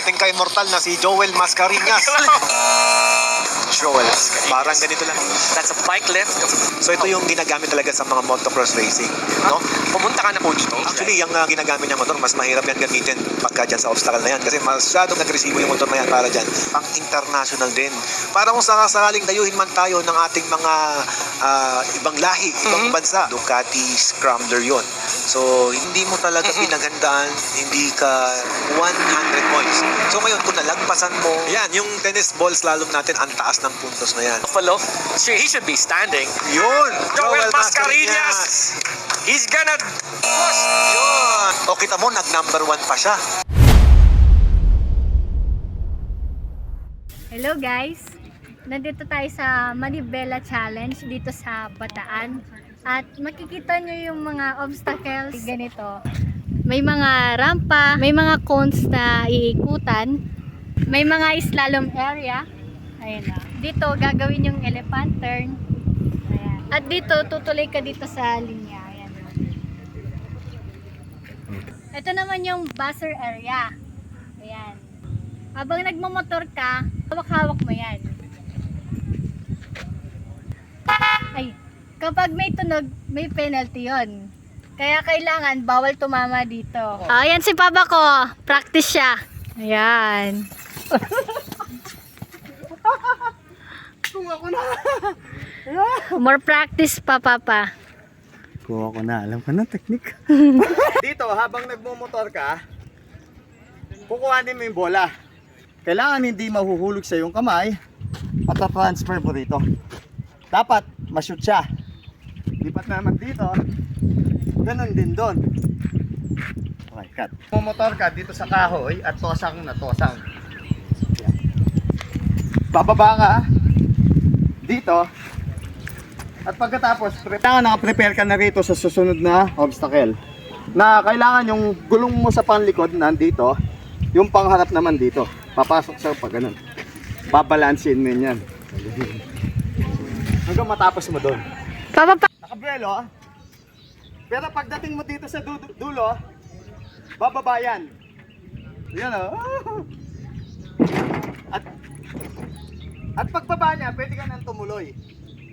ating ka-immortal na si Joel Mascarenhas. Joel, parang ganito lang. That's a bike lift. So ito yung ginagamit talaga sa mga motocross racing, no? Pumunta ka na po dito. Actually, yung ginagamit niya motor, mas mahirap yan gamitin pagka dyan sa obstacle na yan. Kasi masyadong agresibo yung motor na yan para dyan. Pang international din. Para kung sakaling dayuhin man tayo ng ating mga ibang lahi, ibang bansa. Ducati Scrambler yon. So, hindi mo talaga pinaghandaan, hindi ka 100 points. So ngayon, kung nalagpasan mo, yan, yung tennis balls lalong natin, ang taas ng puntos na yan. Buffalo. So he should be standing. Yun! Joel Mascarenhas! He's gonna push! Yun! O kita mo, nag-number 1 pa siya. Hello guys! Nandito tayo sa Manibela Challenge dito sa Bataan. At makikita nyo yung mga obstacles ganito. May mga rampa, may mga cones na iikutan, may mga slalom area. Ayan na. Dito gagawin yung elephant turn. Ayan. At dito tutuloy ka dito sa linya. Ayan. Ito naman yung buzzer area. Ayan. Habang nagmamotor ka, hawak-hawak mo yan. Ay, kapag may tunog, may penalty yon. Kaya kailangan bawal tumama dito. Ayan si Papa ko. Practice siya. Ayan. Kung ako na. More practice pa, Papa. Kung ako na, alam ko na technique. Dito, habang nagmumotor ka, kukuhanin mo yung bola. Kailangan hindi mahuhulog sa yung kamay at transfer mo dito. Dapat ma-shoot siya. Lipat naman dito. Ganon din doon. Okay, cut. Mumotor ka dito sa kahoy at tosang na tosang. Yan. Bababa ka dito. At pagkatapos, naka-prepare ka na rito sa susunod na obstacle. Na kailangan yung gulong mo sa panlikod nandito, yung pangharap naman dito. Papasok sa pag ganun. Babalansin mo yan. Hanggang matapos mo doon. Papa, Nakabrelo. Pero pagdating mo dito sa dulo, bababa yan. Yan o. At pagbaba niya, pwede ka nang tumuloy.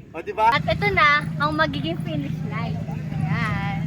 O diba? at ito na ang magiging finish line. Ayan.